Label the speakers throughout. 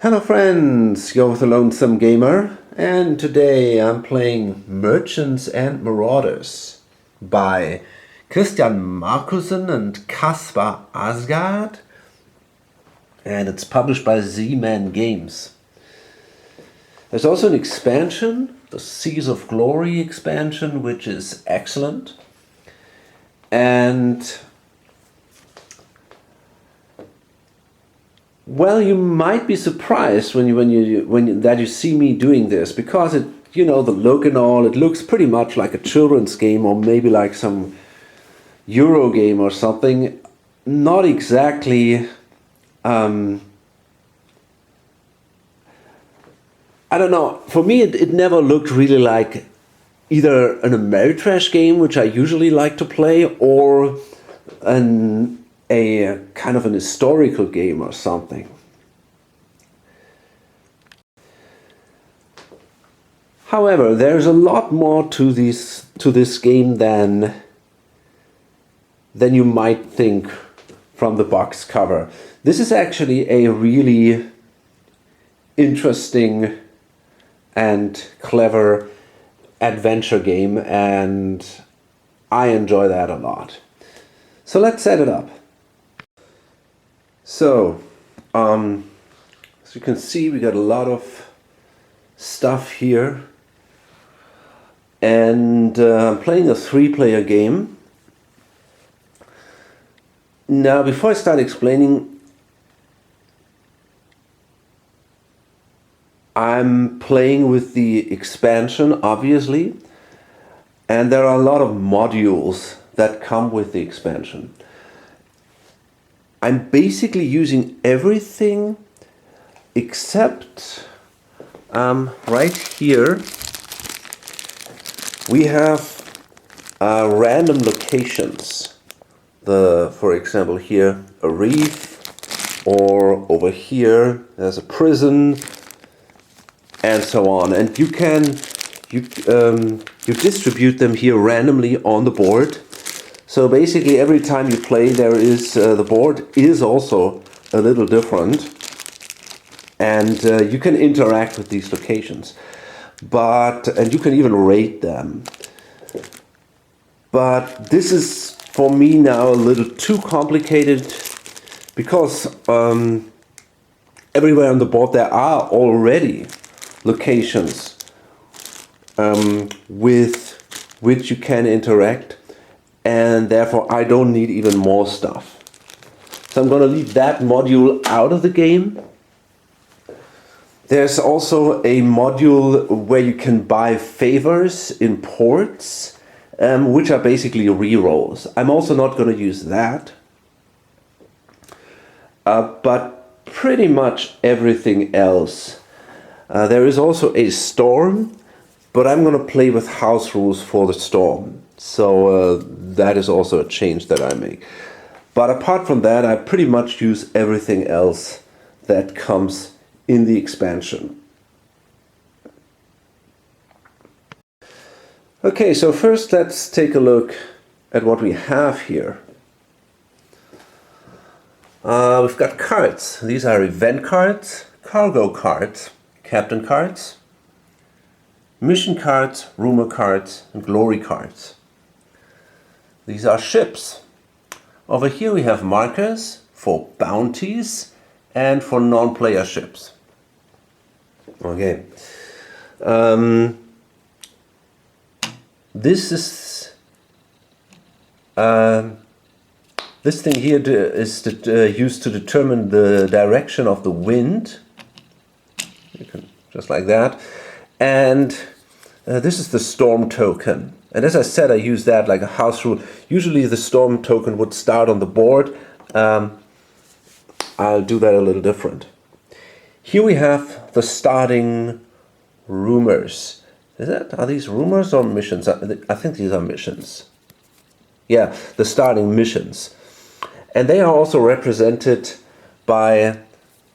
Speaker 1: Hello friends, you're with the Lonesome Gamer, and today I'm playing Merchants and Marauders by Christian Markussen and Kaspar Asgard, and it's published by Z-Man Games. There's also an expansion, the Seas of Glory expansion, which is excellent, and well, you might be surprised when you see me doing this, because the look and all, it looks pretty much like a children's game, or maybe like some Euro game or something. Not exactly. I don't know. For me, it never looked really like either an Ameritrash game, which I usually like to play, or a kind of an historical game or something. However, there's a lot more to this game than you might think from the box cover. This is actually a really interesting and clever adventure game, and I enjoy that a lot. So let's set it up. So, as you can see, we got a lot of stuff here, and I'm playing a 3-player game. Now, before I start explaining, I'm playing with the expansion, obviously, and there are a lot of modules that come with the expansion. I'm basically using everything except right here we have random locations. For example, here a reef, or over here there's a prison, and so on. And you distribute them here randomly on the board. So basically, every time you play, there is the board is also a little different, and you can interact with these locations, and you can even rate them. But this is for me now a little too complicated, because everywhere on the board there are already locations with which you can interact. And therefore I don't need even more stuff. So I'm going to leave that module out of the game. There's also a module where you can buy favors in ports, which are basically rerolls. I'm also not going to use that. But pretty much everything else. There is also a storm, but I'm going to play with house rules for the storm. So that is also a change that I make. But apart from that, I pretty much use everything else that comes in the expansion. Okay, so first let's take a look at what we have here. We've got cards. These are event cards, cargo cards, captain cards, mission cards, rumor cards, and glory cards. These are ships. Over here we have markers for bounties and for non-player ships. Okay. This thing here is used to determine the direction of the wind. You can just like that. And this is the storm token. And as I said, I use that like a house rule. Usually the storm token would start on the board. I'll do that a little different. Here we have the starting rumors. Are these rumors or missions? I think these are missions. Yeah, the starting missions. And they are also represented by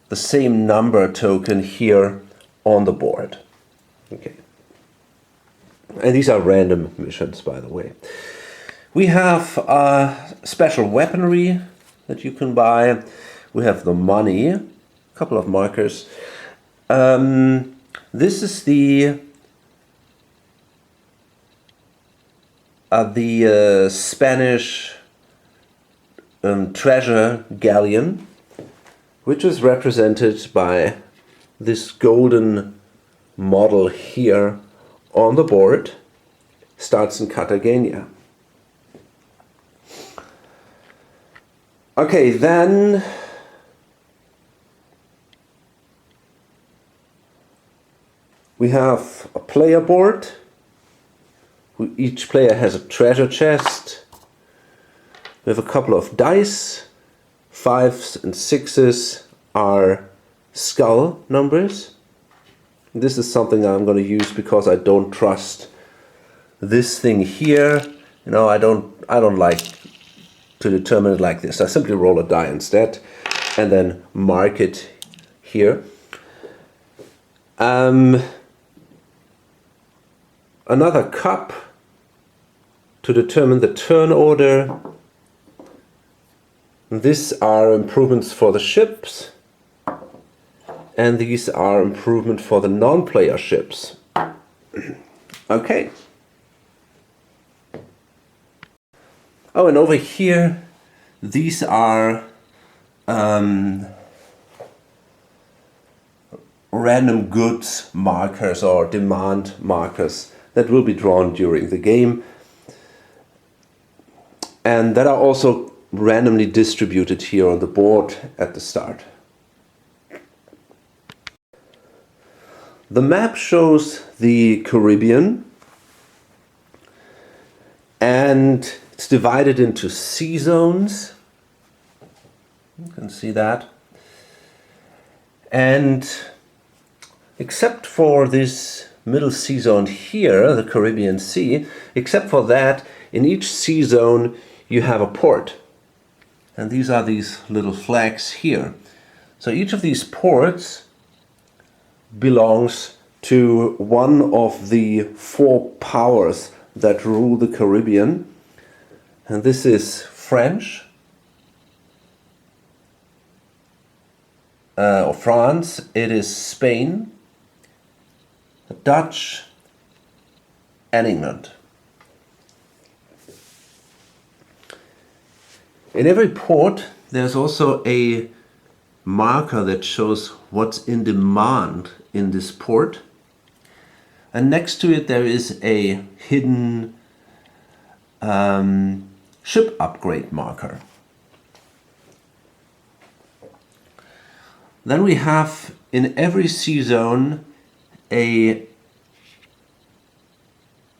Speaker 1: the same number token here on the board. Okay. And these are random missions, by the way. We have special weaponry that you can buy. We have the money, a couple of markers. This is the Spanish treasure galleon, which is represented by this golden model here on the board. Starts in Cartagena. Okay, then we have a player board. Each player has a treasure chest. We have a couple of dice. 5s and 6s are skull numbers. This is something I'm going to use because I don't trust this thing here. You know, I don't like to determine it like this. I simply roll a die instead and then mark it here. Another cup to determine the turn order. These are improvements for the ships, and these are improvement for the non-player ships. Okay. Oh, and over here, these are random goods markers or demand markers that will be drawn during the game, and that are also randomly distributed here on the board at the start. The map shows the Caribbean, and it's divided into sea zones. You can see that. And except for this middle sea zone here, the Caribbean Sea, except for that, in each sea zone you have a port. And these are these little flags here. So each of these ports belongs to one of the 4 powers that rule the Caribbean. And this is French, or France, it is Spain, Dutch, and England. In every port there's also a marker that shows what's in demand in this port, and next to it there is a hidden ship upgrade marker. Then we have in every sea zone a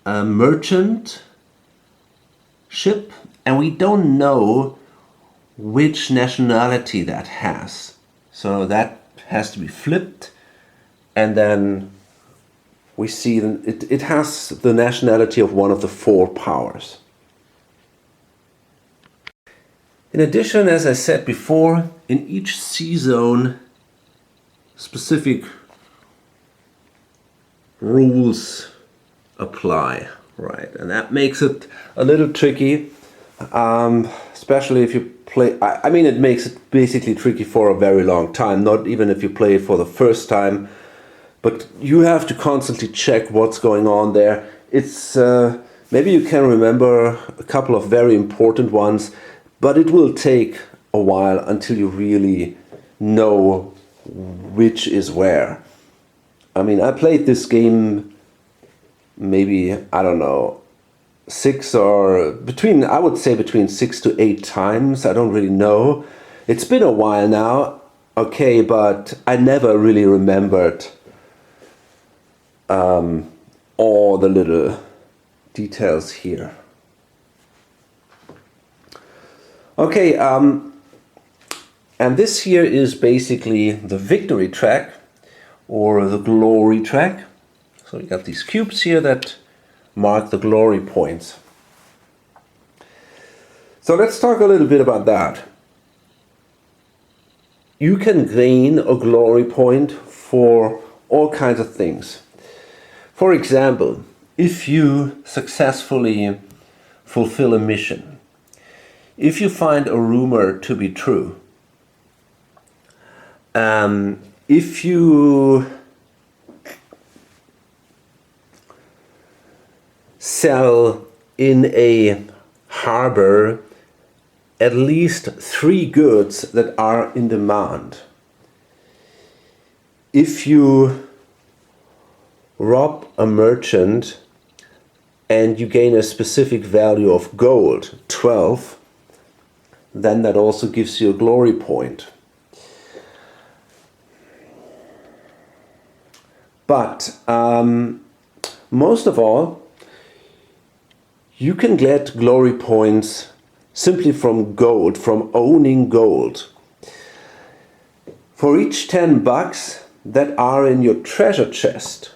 Speaker 1: merchant ship, and we don't know which nationality that has. So that has to be flipped, and then we see it has the nationality of one of the 4 powers. In addition, as I said before, in each sea zone specific rules apply, right? And that makes it a little tricky, especially if you play. I mean, it makes it basically tricky for a very long time, not even if you play it for the first time, but you have to constantly check what's going on there. It's maybe you can remember a couple of very important ones, but it will take a while until you really know which is where. I mean, I played this game maybe, I don't know, I would say between 6 to 8 times. I don't really know. It's been a while now, okay, but I never really remembered all the little details here. Okay, and this here is basically the victory track or the glory track. So you got these cubes here that mark the glory points. So let's talk a little bit about that. You can gain a glory point for all kinds of things. For example, if you successfully fulfill a mission, if you find a rumor to be true, if you sell in a harbor at least 3 goods that are in demand, if you rob a merchant and you gain a specific value of gold, 12, then that also gives you a glory point. But most of all, you can get glory points simply from gold, from owning gold. For each 10 bucks that are in your treasure chest,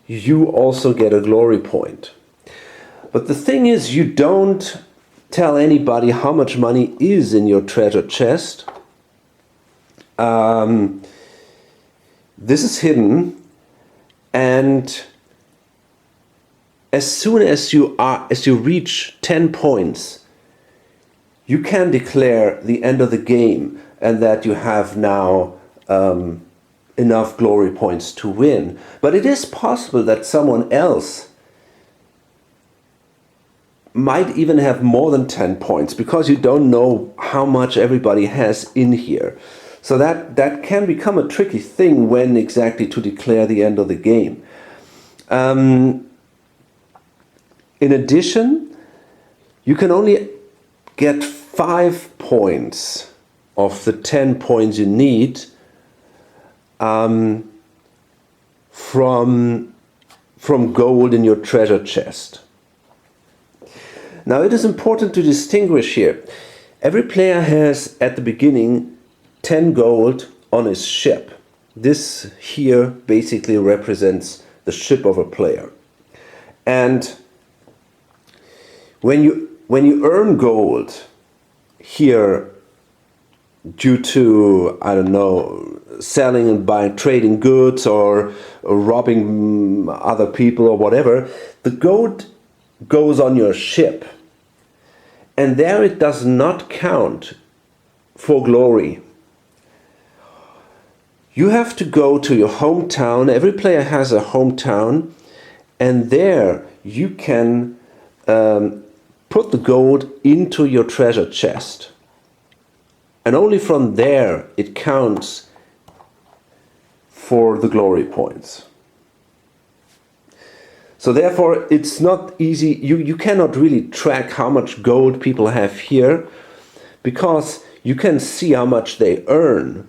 Speaker 1: you also get a glory point. But the thing is, you don't tell anybody how much money is in your treasure chest. This is hidden, and as soon as you reach 10 points, you can declare the end of the game and that you have now enough glory points to win. But it is possible that someone else might even have more than 10 points, because you don't know how much everybody has in here. So that can become a tricky thing when exactly to declare the end of the game. In addition, you can only get 5 points of the 10 points you need from gold in your treasure chest. Now, it is important to distinguish here. Every player has at the beginning 10 gold on his ship. This here basically represents the ship of a player. And when you earn gold here due to, I don't know, selling and buying, trading goods or robbing other people or whatever, the gold goes on your ship. And there it does not count for glory. You have to go to your hometown. Every player has a hometown, and there you can put the gold into your treasure chest. And only from there it counts for the glory points. So therefore it's not easy, you cannot really track how much gold people have here, because you can see how much they earn.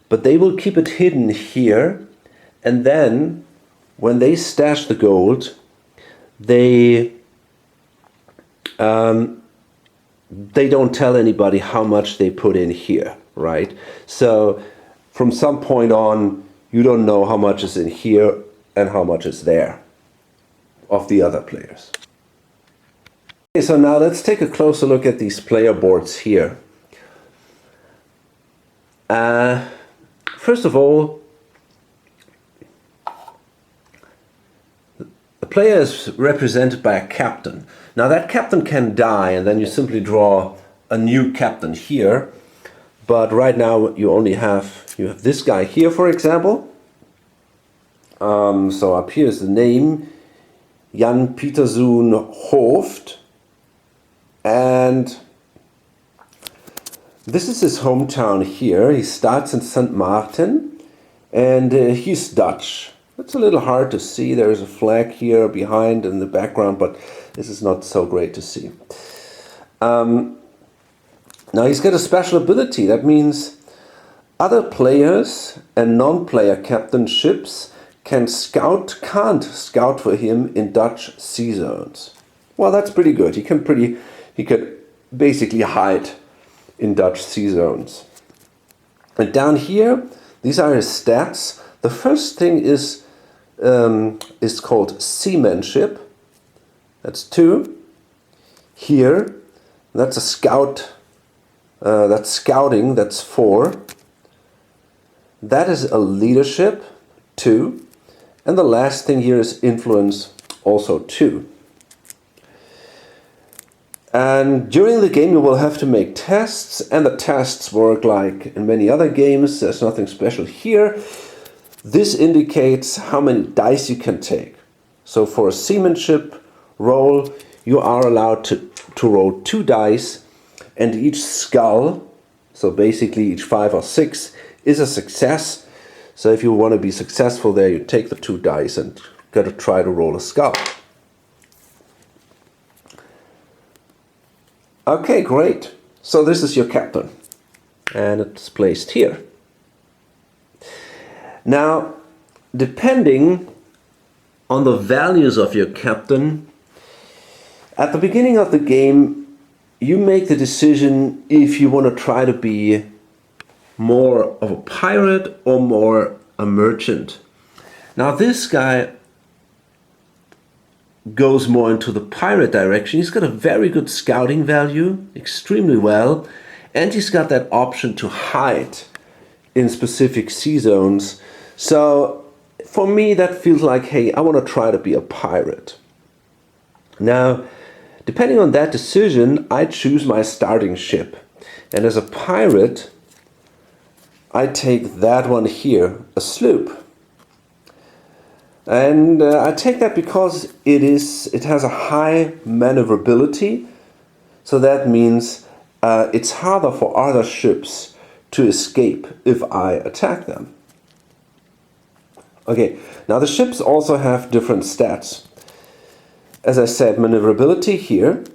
Speaker 1: But they will keep it hidden here, and then when they stash the gold, they don't tell anybody how much they put in here, right? So from some point on, you don't know how much is in here and how much is there of the other players. Okay, so now let's take a closer look at these player boards here. First of all, the player is represented by a captain. Now that captain can die, and then you simply draw a new captain here. But right now you only have this guy here, for example. So up here is the name, Jan Pieterzoon Hooft, and this is his hometown here. He starts in St. Maarten, and he's Dutch. It's a little hard to see. There's a flag here behind in the background, but this is not so great to see. Now he's got a special ability. That means other players and non-player captain ships can't scout for him in Dutch sea zones. Well, that's pretty good. He could basically hide in Dutch sea zones. And down here, these are his stats. The first thing is called seamanship. That's 2. Here, that's a scout. That's scouting. That's 4. That is a leadership, 2. And the last thing here is influence, also 2. And during the game you will have to make tests, and the tests work like in many other games. There's nothing special here. This indicates how many dice you can take. So for a seamanship roll, you are allowed to roll 2 dice, and each skull, so basically each 5 or 6, is a success. So if you want to be successful there, you take the 2 dice and got to try to roll a skull. Okay, great. So this is your captain, and it's placed here. Now, depending on the values of your captain, at the beginning of the game, you make the decision if you want to try to be more of a pirate or more a merchant. Now, this guy goes more into the pirate direction. He's got a very good scouting value, extremely well, and he's got that option to hide in specific sea zones. So for me that feels like, hey, I want to try to be a pirate. Now, depending on that decision, I choose my starting ship. And as a pirate, I take that one here, a sloop. And I take that because it has a high maneuverability. So that means it's harder for other ships to escape if I attack them. Okay, now the ships also have different stats. As I said, maneuverability here.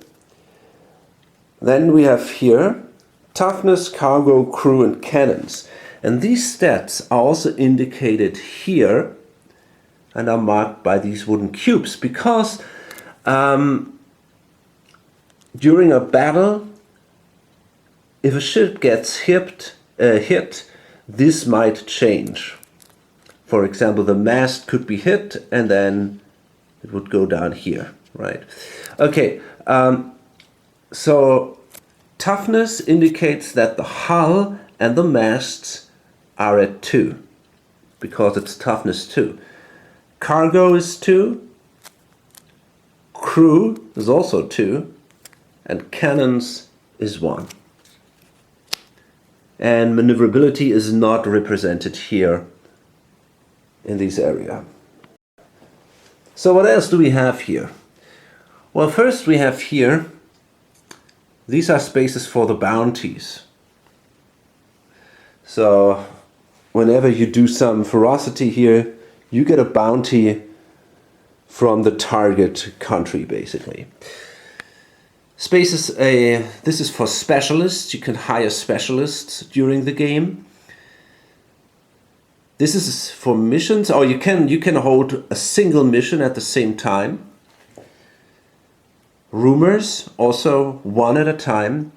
Speaker 1: Then we have here toughness, cargo, crew, and cannons. And these stats are also indicated here and are marked by these wooden cubes because during a battle, if a ship gets hit, this might change. For example, the mast could be hit and then it would go down here, right? Okay, so toughness indicates that the hull and the masts are at 2 because it's toughness 2. Cargo is 2, crew is also 2, and cannons is 1. And maneuverability is not represented here in this area. So what else do we have here? Well, first we have here, these are spaces for the bounties. So whenever you do some ferocity here, you get a bounty from the target country, basically. Spaces, this is for specialists. You can hire specialists during the game. This is for missions, or you can hold a single mission at the same time. Rumors, also 1 at a time.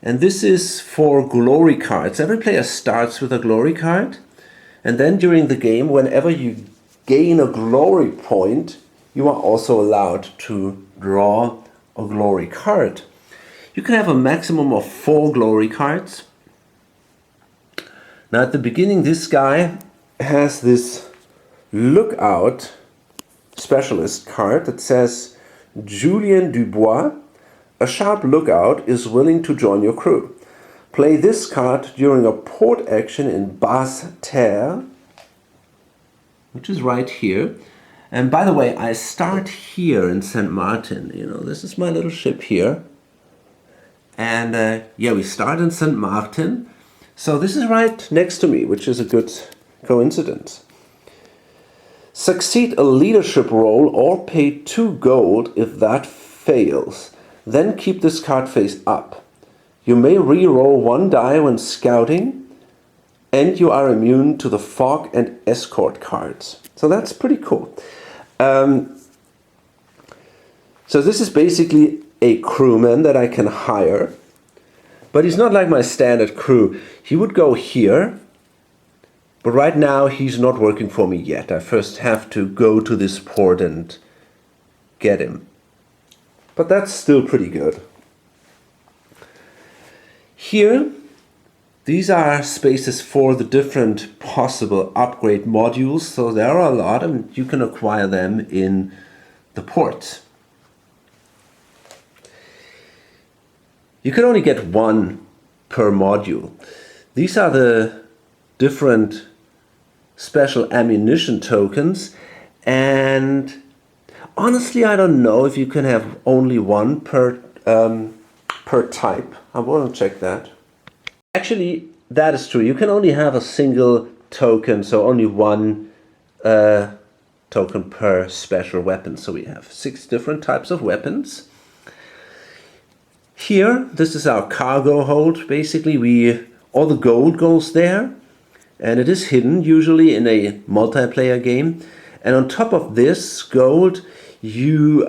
Speaker 1: And this is for glory cards. Every player starts with a glory card. And then during the game, whenever you gain a glory point, you are also allowed to draw a glory card. You can have a maximum of 4 glory cards. Now at the beginning, this guy has this lookout specialist card that says, Julien Dubois, a sharp lookout, is willing to join your crew. Play this card during a port action in Basse-Terre, which is right here. And by the way, I start here in St. Martin. You know, this is my little ship here. And yeah, we start in St. Martin. So this is right next to me, which is a good coincidence. Succeed a leadership roll or pay 2 gold if that fails. Then keep this card face up. You may re-roll 1 die when scouting, and you are immune to the fog and escort cards. So that's pretty cool. So this is basically a crewman that I can hire, but he's not like my standard crew. He would go here, but right now he's not working for me yet. I first have to go to this port and get him. But that's still pretty good. Here, these are spaces for the different possible upgrade modules. So there are a lot, and you can acquire them in the port. You can only get one per module. These are the different special ammunition tokens, and honestly I don't know if you can have only one per type. I want to check that. Actually, that is true. You can only have a single token, so only one token per special weapon. So we have 6 different types of weapons. Here, this is our cargo hold. Basically, all the gold goes there, and it is hidden usually in a multiplayer game. And on top of this gold, you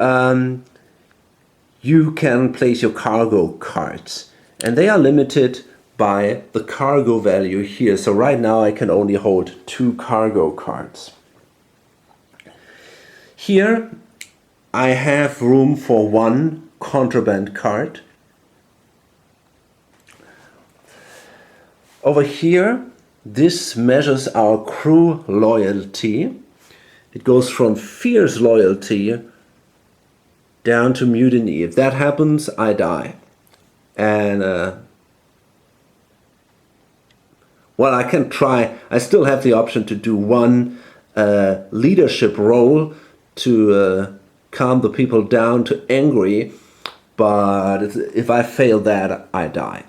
Speaker 1: can place your cargo cards, and they are limited by the cargo value here. So right now I can only hold 2 cargo cards. Here I have room for 1 contraband card. Over here, this measures our crew loyalty. It goes from fierce loyalty down to mutiny. If that happens, I die. And well, I can try. I still have the option to do 1 leadership role to calm the people down to angry, but if I fail that, I die.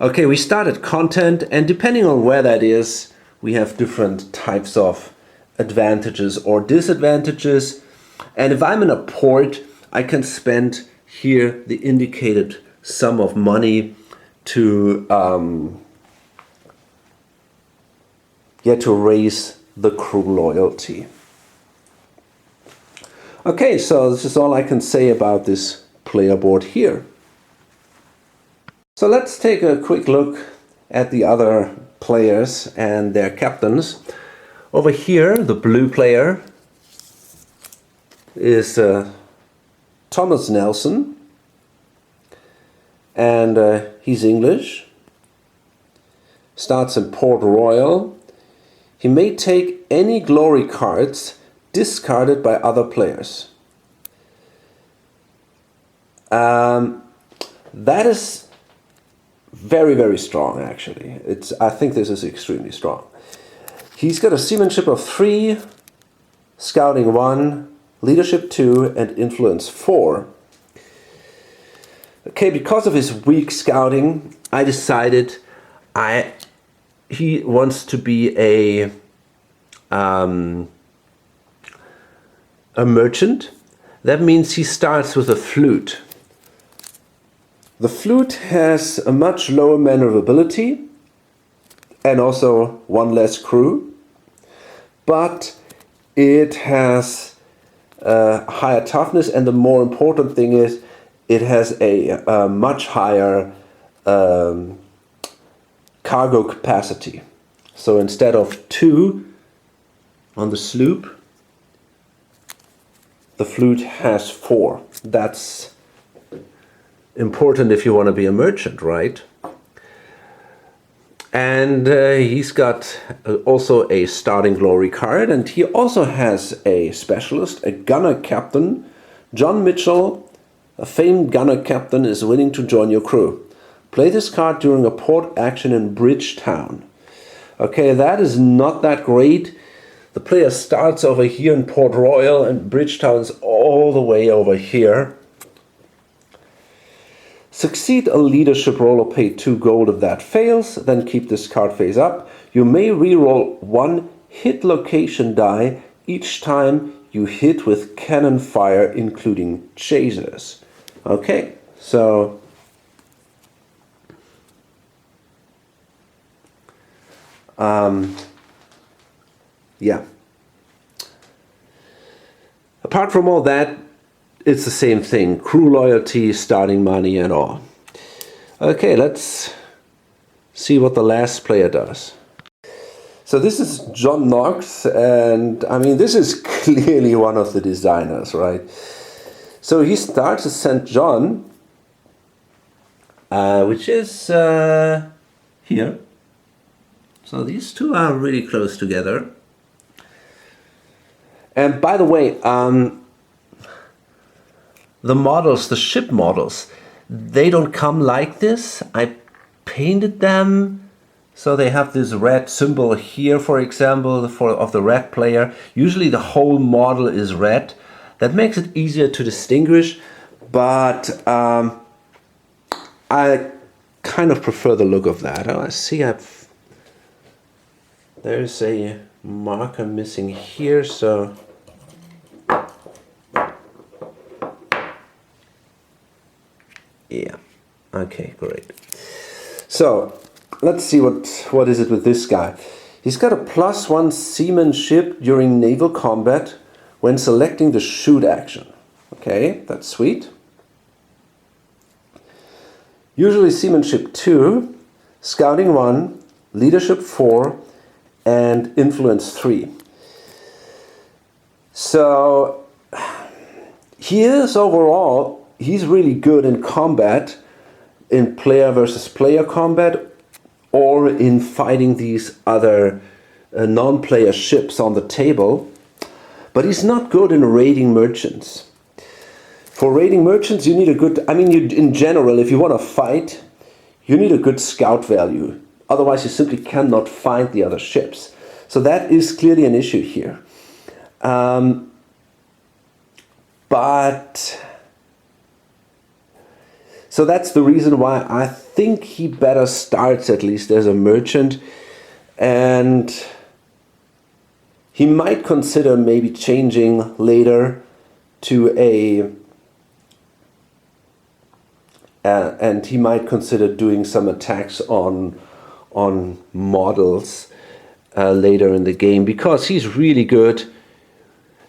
Speaker 1: Okay, we started content, and depending on where that is, we have different types of advantages or disadvantages. And if I'm in a port, I can spend here the indicated sum of money to raise the crew loyalty. Okay, so this is all I can say about this player board here. So let's take a quick look at the other players and their captains. Over here, the blue player is Thomas Nelson, and he's English. Starts in Port Royal. He may take any glory cards discarded by other players. That is very, very strong, actually. I think this is extremely strong. He's got a seamanship of 3, scouting 1, leadership 2, and influence 4. Okay, because of his weak scouting, I decided he wants to be a merchant. That means he starts with a flute. The flute has a much lower maneuverability and also 1 less crew, but it has higher toughness, and the more important thing is it has a much higher cargo capacity. So instead of 2 on the sloop, the flute has 4. That's important if you want to be a merchant, right? And he's got also a starting glory card, and he also has a specialist, a gunner captain. John Mitchell, a famed gunner captain, is willing to join your crew. Play this card during a port action in Bridgetown. Okay, that is not that great. The player starts over here in Port Royal, and Bridgetown is all the way over here. Succeed a leadership roll or pay 2 gold if that fails, then keep this card face up. You may reroll 1 hit location die each time you hit with cannon fire, including chasers. Okay, so yeah. Apart from all that, it's the same thing. Crew loyalty, starting money, and all. Okay, let's see what the last player does. So this is John Knox, and I mean, this is clearly one of the designers, right? So he starts as St. John, which is here. So these two are really close together. And by the way, the models, the ship models, They don't come like this. I painted them so they have this red symbol here, for example, of the red player. Usually the whole model is red. That makes it easier to distinguish, but I kind of prefer the look of that. Oh, I see there's a marker missing here, so yeah, okay, great. So let's see what is it with this guy. He's got a +1 seamanship during naval combat when selecting the shoot action. Okay, that's sweet. Usually seamanship 2, scouting 1, leadership 4, and influence 3. So he's really good in combat, in player versus player combat, or in fighting these other non-player ships on the table. But he's not good in raiding merchants. For raiding merchants, you need a good, in general, if you want to fight, you need a good scout value. Otherwise, you simply cannot find the other ships. So that is clearly an issue here. So that's the reason why I think he better starts at least as a merchant, and he might consider maybe changing later to and he might consider doing some attacks on models later in the game, because he's really good,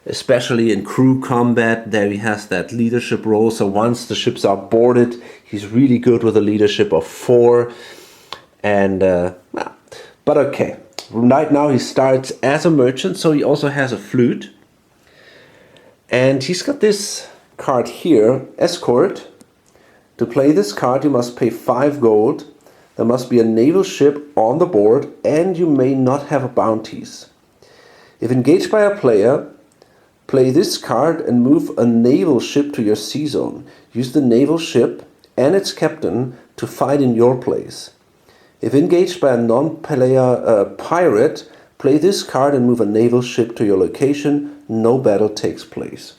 Speaker 1: especially in crew combat. There he has that leadership role, so once the ships are boarded, he's really good with a leadership of 4. And but okay, right now he starts as a merchant, so he also has a flute, and he's got this card here, escort. To play this card, you must pay 5 gold. There must be a naval ship on the board, and you may not have bounties. If engaged by a player, play this card and move a naval ship to your sea zone. Use the naval ship and its captain to fight in your place. If engaged by a non-player pirate, play this card and move a naval ship to your location. No battle takes place.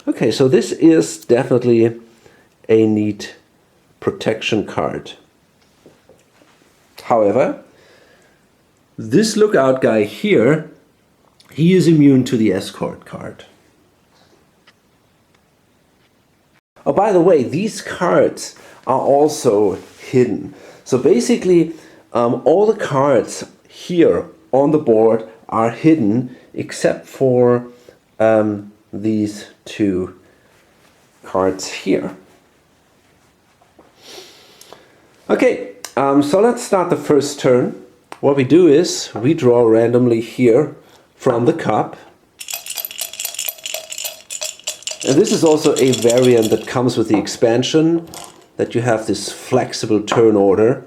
Speaker 1: Okay, so this is definitely a neat protection card. However, this lookout guy here, he is immune to the escort card. Oh, by the way, these cards are also hidden. So basically, all the cards here on the board are hidden except for these 2 cards here. Okay, so let's start the first turn. What we do is we draw randomly here from the cup. And this is also a variant that comes with the expansion, that you have this flexible turn order.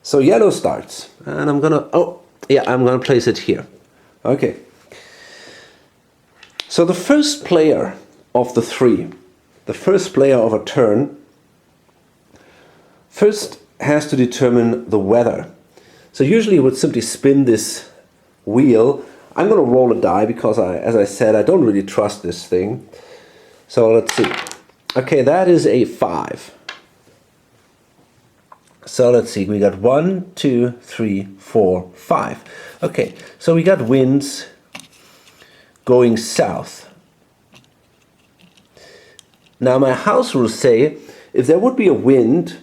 Speaker 1: So yellow starts, and I'm gonna place it here. Okay. So the first player of the 3, the first player of a turn, first has to determine the weather. So usually you would simply spin this wheel. I'm going to roll a die because, as I said, I don't really trust this thing. So let's see. Okay, that is a 5. So let's see, we got 1, 2, 3, 4, 5. Okay, so we got winds going south. Now my house rules say if there would be a wind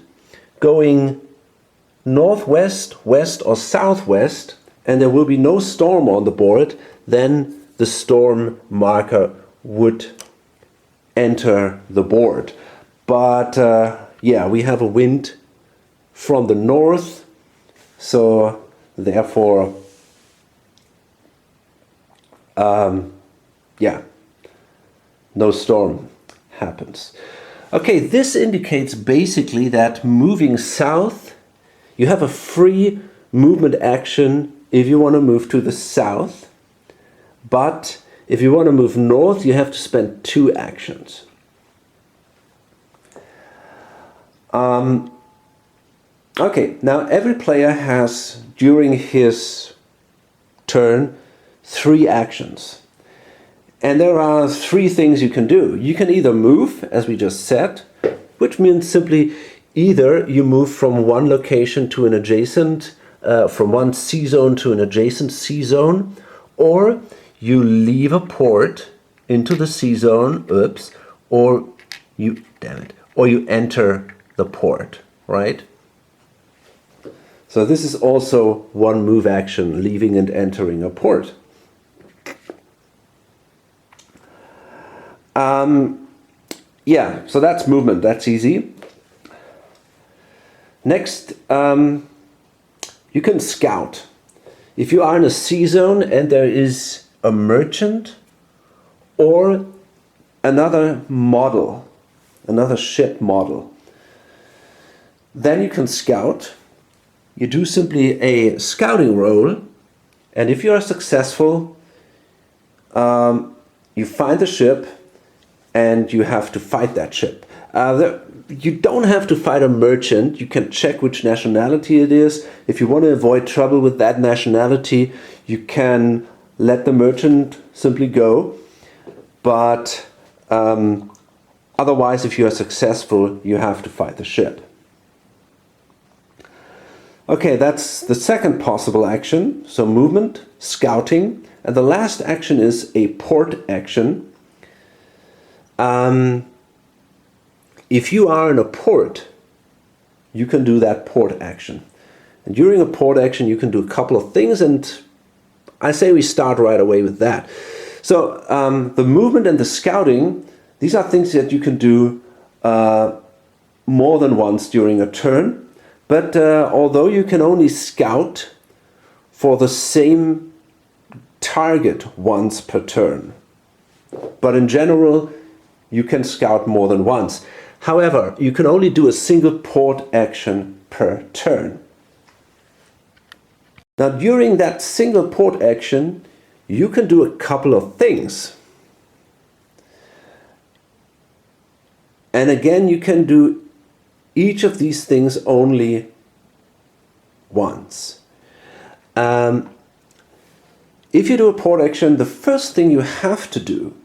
Speaker 1: going northwest, west, or southwest, and there will be no storm on the board, then the storm marker would enter the board. But yeah, we have a wind from the north, so therefore, yeah, no storm happens. Okay, this indicates basically that moving south, you have a free movement action if you want to move to the south, but if you want to move north, you have to spend 2 actions. Okay, now every player has, during his turn, 3 actions. And there are 3 things you can do. You can either move, as we just said, which means simply either you move from one location to an adjacent, from one C zone to an adjacent C zone, or you leave a port into the C zone, or you, or you enter the port, right? So this is also one move action, leaving and entering a port. Yeah, so that's movement, that's easy. Next, you can scout. If you are in a C zone and there is a merchant or another model, another ship model, then you can scout. You do simply a scouting roll, and if you are successful, you find the ship and you have to fight that ship. You don't have to fight a merchant. You can check which nationality it is. If you want to avoid trouble with that nationality, you can let the merchant simply go. But otherwise, if you are successful, you have to fight the ship. Okay, that's the second possible action. So movement, scouting, and the last action is a port action. If you are in a port, you can do that port action. And during a port action, you can do a couple of things, and I say we start right away with that. So the movement and the scouting, these are things that you can do more than once during a turn. But although you can only scout for the same target once per turn, but in general you can scout more than once. However, you can only do a single port action per turn. Now during that single port action you can do a couple of things. And again, you can do each of these things only once. If you do a port action, the first thing you have to do,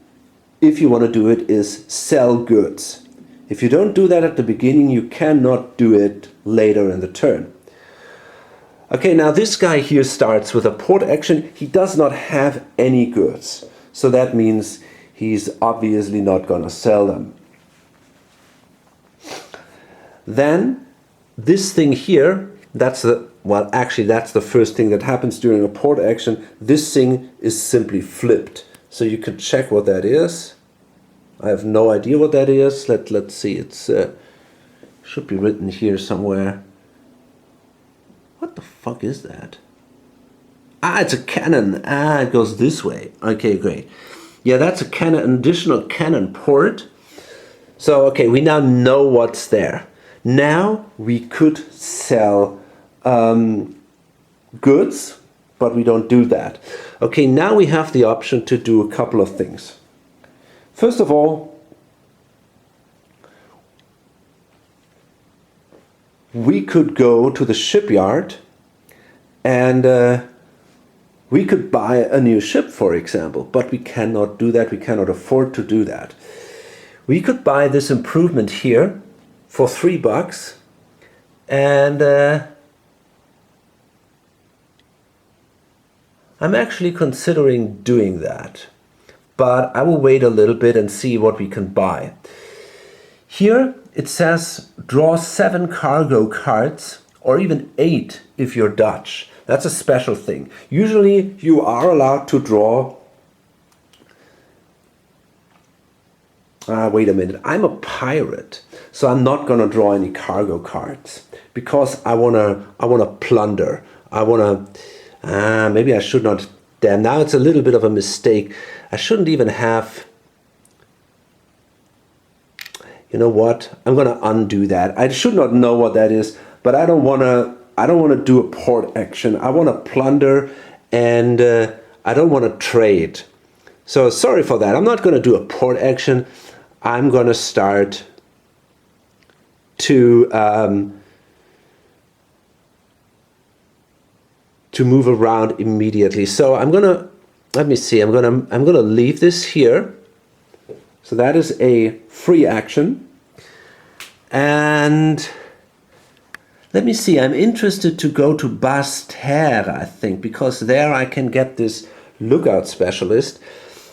Speaker 1: if you want to do it, is sell goods. If you don't do that at the beginning, you cannot do it later in the turn. Okay, now this guy here starts with a port action. He does not have any goods. So that means he's obviously not going to sell them. Then this thing here, that's the first thing that happens during a port action. This thing is simply flipped. So you can check what that is. I have no idea what that is. Let's see. It's should be written here somewhere. What the fuck is that? Ah, it's a cannon. Ah, it goes this way. Okay, great. Yeah, that's a cannon, an additional cannon port. So okay, we now know what's there. Now we could sell goods, but we don't do that. Okay, now we have the option to do a couple of things. First of all, we could go to the shipyard and we could buy a new ship, for example, but we cannot do that. We cannot afford to do that. We could buy this improvement here for $3, and I'm actually considering doing that, but I will wait a little bit and see what we can buy. Here it says draw 7 cargo cards, or even 8 if you're Dutch. That's a special thing. Usually you are allowed to draw. Wait a minute, I'm a pirate, so I'm not gonna draw any cargo cards because I wanna plunder. Maybe I should not. Damn, now it's a little bit of a mistake. I shouldn't even have. You know what? I'm gonna undo that. I should not know what that is, but I don't wanna do a port action. I wanna plunder, and I don't wanna trade. So sorry for that. I'm not gonna do a port action. I'm gonna start to move around immediately. So I'm gonna, let me see, I'm gonna leave this here. So that is a free action. And let me see, I'm interested to go to Basse-Terre, I think, because there I can get this lookout specialist.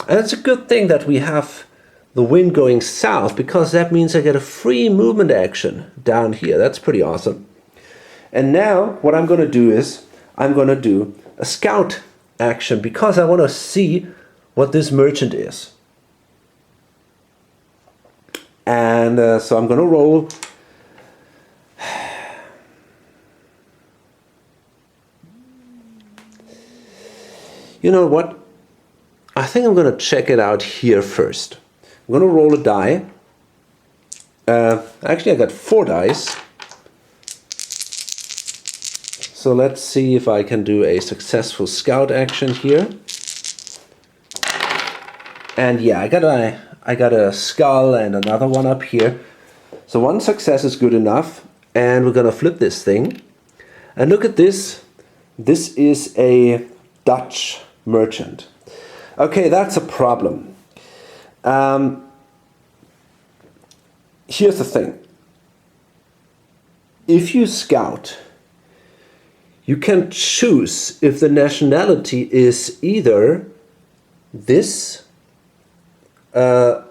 Speaker 1: And it's a good thing that we have the wind going south, because that means I get a free movement action down here. That's pretty awesome. And now what I'm going to do is I'm going to do a scout action, because I want to see what this merchant is. And so I'm going to roll. You know what? I think I'm going to check it out here first. I'm going to roll a die. Actually, I got 4 dice. So let's see if I can do a successful scout action here. And yeah, I got a skull and another one up here. So 1 success is good enough. And we're going to flip this thing. And look at this. This is a Dutch merchant. Okay, that's a problem. Here's the thing. If you scout, you can choose if the nationality is either this, the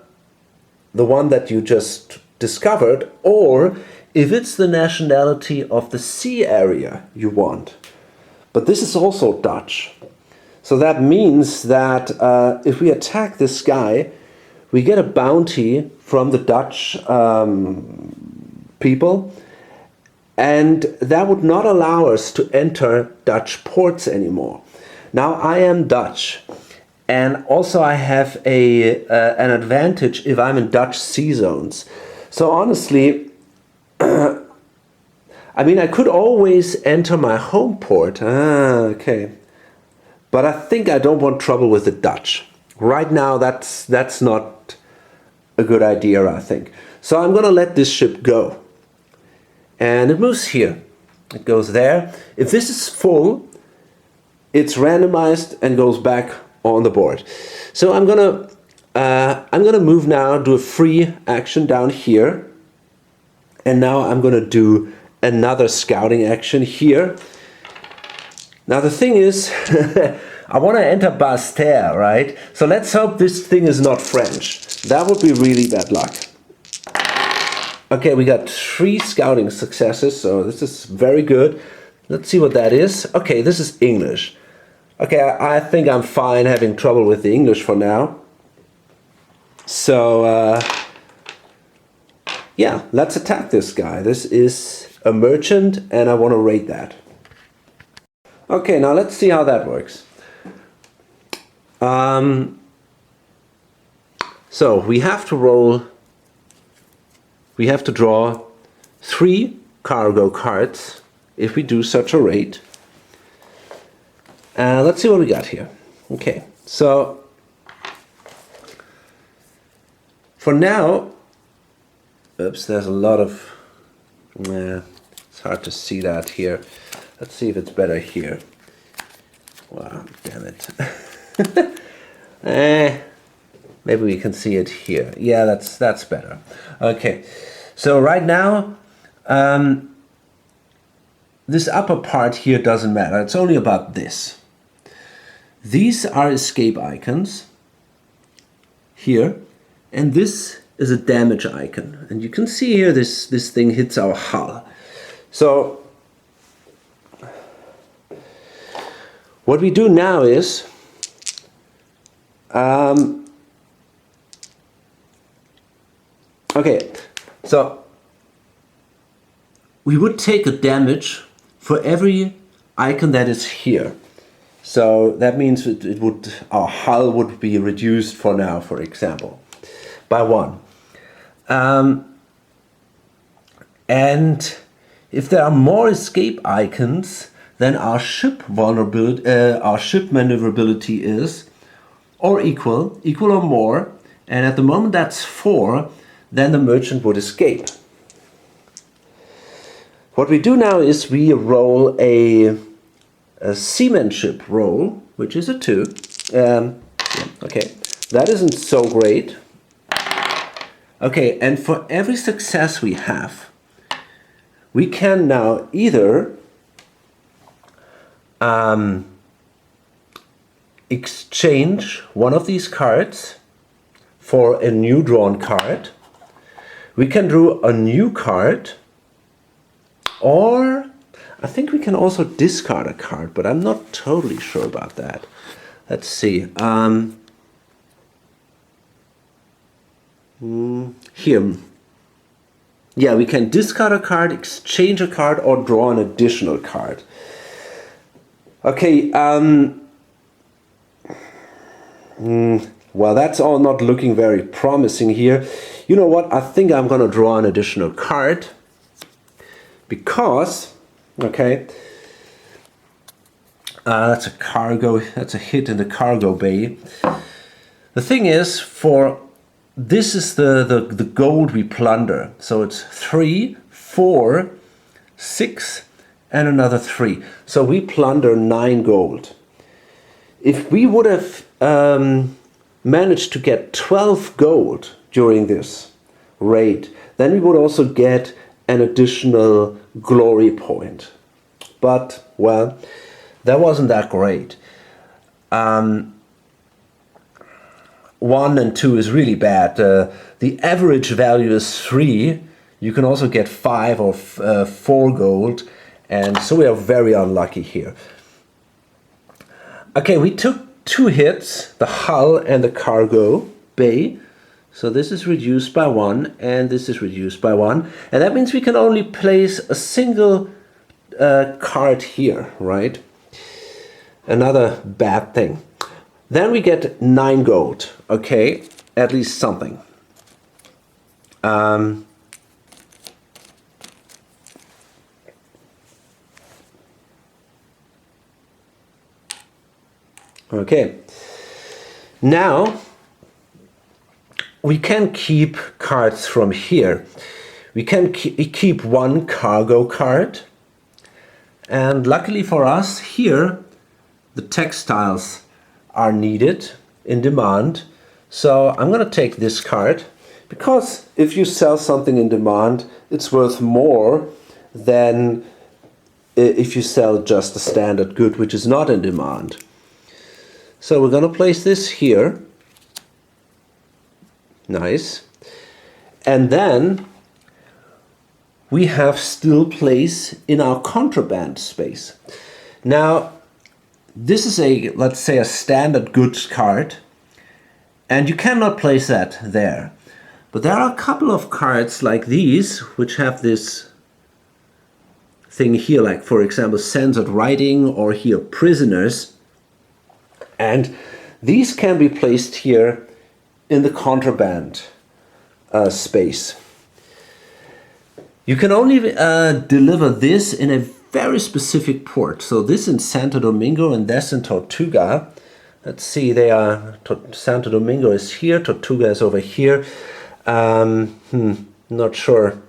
Speaker 1: one that you just discovered, or if it's the nationality of the sea area you want. But this is also Dutch. So that means that if we attack this guy, we get a bounty from the Dutch people, and that would not allow us to enter Dutch ports anymore. Now I am Dutch, and also I have an advantage if I'm in Dutch sea zones. So honestly, I mean, I could always enter my home port. Okay. But I think I don't want trouble with the Dutch. Right now, that's not a good idea, I think. So I'm going to let this ship go. And it moves here. It goes there. If this is full, it's randomized and goes back on the board. So I'm gonna move now, do a free action down here. And now I'm going to do another scouting action here. Now the thing is, I want to enter Basse-Terre, right? So let's hope this thing is not French. That would be really bad luck. Okay, we got 3 scouting successes, so this is very good. Let's see what that is. Okay, this is English. Okay, I think I'm fine having trouble with the English for now. So, yeah, let's attack this guy. This is a merchant, and I want to raid that. Okay, now let's see how that works. So we have to roll, we have to draw 3 cargo cards if we do such a raid. Let's see what we got here. Okay, so for now, oops, there's a lot of, it's hard to see that here. Let's see if it's better here. Wow, damn it. Maybe we can see it here. Yeah, that's better. Okay, so right now, this upper part here doesn't matter. It's only about this. These are escape icons here, and this is a damage icon. And you can see here this thing hits our hull. So what we do now is okay, so we would take a damage for every icon that is here. So that means it would, our hull would be reduced for now, for example, by 1. And if there are more escape icons, then our ship vulnerability, our ship maneuverability is or equal or more. And at the moment that's 4, then the merchant would escape. What we do now is we roll a seamanship roll, which is a 2. Okay, that isn't so great. Okay, and for every success we have, we can now either exchange one of these cards for a new drawn card. We can draw a new card, or I think we can also discard a card, but I'm not totally sure about that. Let's see. Here. Yeah, we can discard a card, exchange a card, or draw an additional card. Okay, well, that's all not looking very promising here. You know what? I think I'm going to draw an additional card because, okay, that's a cargo, that's a hit in the cargo bay. The thing is, this is the gold we plunder. So it's 3, 4, 6, and another 3. So we plunder 9 gold. If we would have managed to get 12 gold during this raid, then we would also get an additional glory point. But, well, that wasn't that great. 1 and 2 is really bad. The average value is 3. You can also get 5 or 4 gold, and so we are very unlucky here. Okay, we took 2 hits, the hull and the cargo bay. So this is reduced by 1, and this is reduced by 1. And that means we can only place a single card here, right? Another bad thing. Then we get 9 gold. Okay, at least something. Okay, now we can keep cards from here. We can keep 1 cargo card, and luckily for us here the textiles are needed, in demand. So I'm going to take this card, because if you sell something in demand, it's worth more than if you sell just a standard good which is not in demand. So we're going to place this here. Nice. And then we have still place in our contraband space. Now, this is let's say a standard goods card, and you cannot place that there. But there are a couple of cards like these which have this thing here, like for example censored writing, or here prisoners. And these can be placed here in the contraband space. You can only deliver this in a very specific port. So this in Santo Domingo and this in Tortuga. Let's see, Santo Domingo is here, Tortuga is over here. Not sure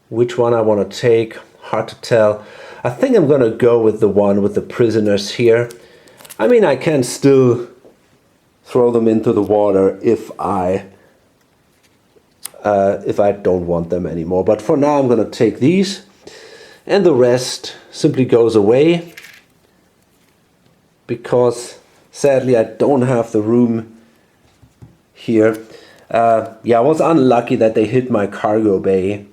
Speaker 1: which one I want to take. Hard to tell. I think I'm going to go with the one with the prisoners here. I mean, I can still throw them into the water if I don't want them anymore. But for now, I'm going to take these, and the rest simply goes away, because sadly I don't have the room here. Yeah, I was unlucky that they hit my cargo bay.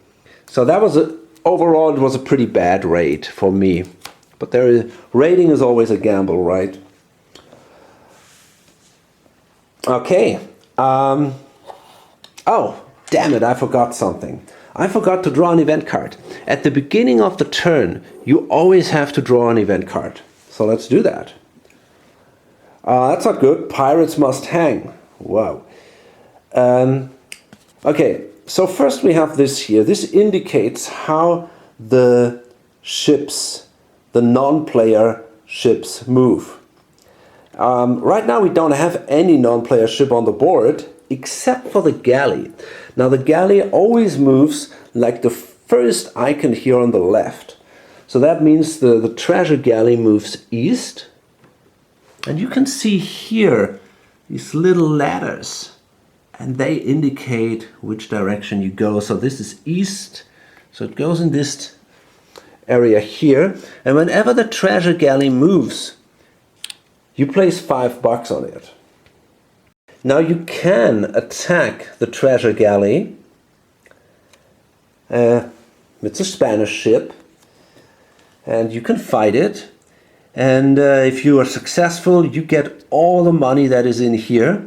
Speaker 1: So that was overall, it was a pretty bad raid for me. But raiding is always a gamble, right? Okay. Oh, damn it, I forgot something. I forgot to draw an event card. At the beginning of the turn, you always have to draw an event card. So let's do that. That's not good. Pirates must hang. Wow. Okay, so first we have this here. This indicates how the ships, the non-player ships, move. Right now we don't have any non-player ship on the board except for the galley. Now the galley always moves like the first icon here on the left. So that means the treasure galley moves east. And you can see here these little ladders. And they indicate which direction you go. So this is east. So it goes in this area here. And whenever the treasure galley moves, you place $5 on it. Now you can attack the treasure galley. It's a Spanish ship. And you can fight it. And if you are successful, you get all the money that is in here.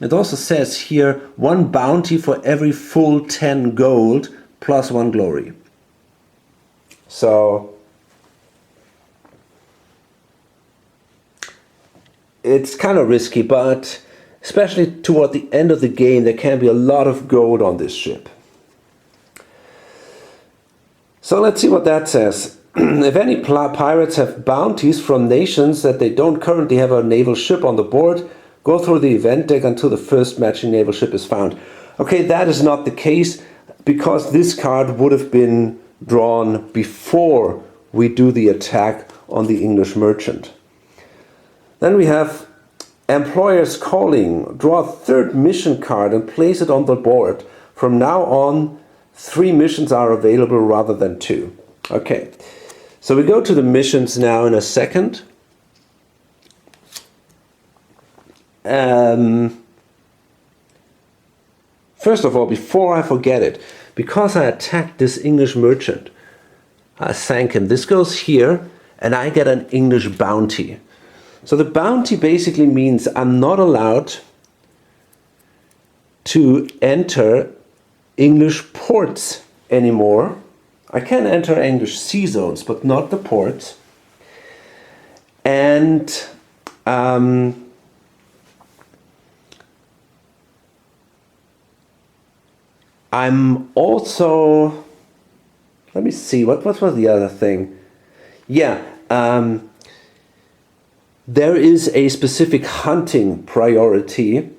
Speaker 1: It also says here 1 bounty for every full 10 gold plus 1 glory. So it's kind of risky, but especially toward the end of the game there can be a lot of gold on this ship. So let's see what that says. If any pirates have bounties from nations that they don't currently have a naval ship on the board, go through the event deck until the first matching naval ship is found. Okay, that is not the case because this card would have been drawn before we do the attack on the English merchant. Then we have Employer's Calling. Draw a 3rd mission card and place it on the board. From now on, 3 missions are available rather than 2. Okay. So we go to the missions now in a second. First of all, before I forget it, because I attacked this English merchant, I sank him. This goes here, and I get an English bounty. So the bounty basically means I'm not allowed to enter English ports anymore. I can enter English sea zones, but not the ports. And I'm also, let me see, what was the other thing? Yeah, there is a specific hunting priority.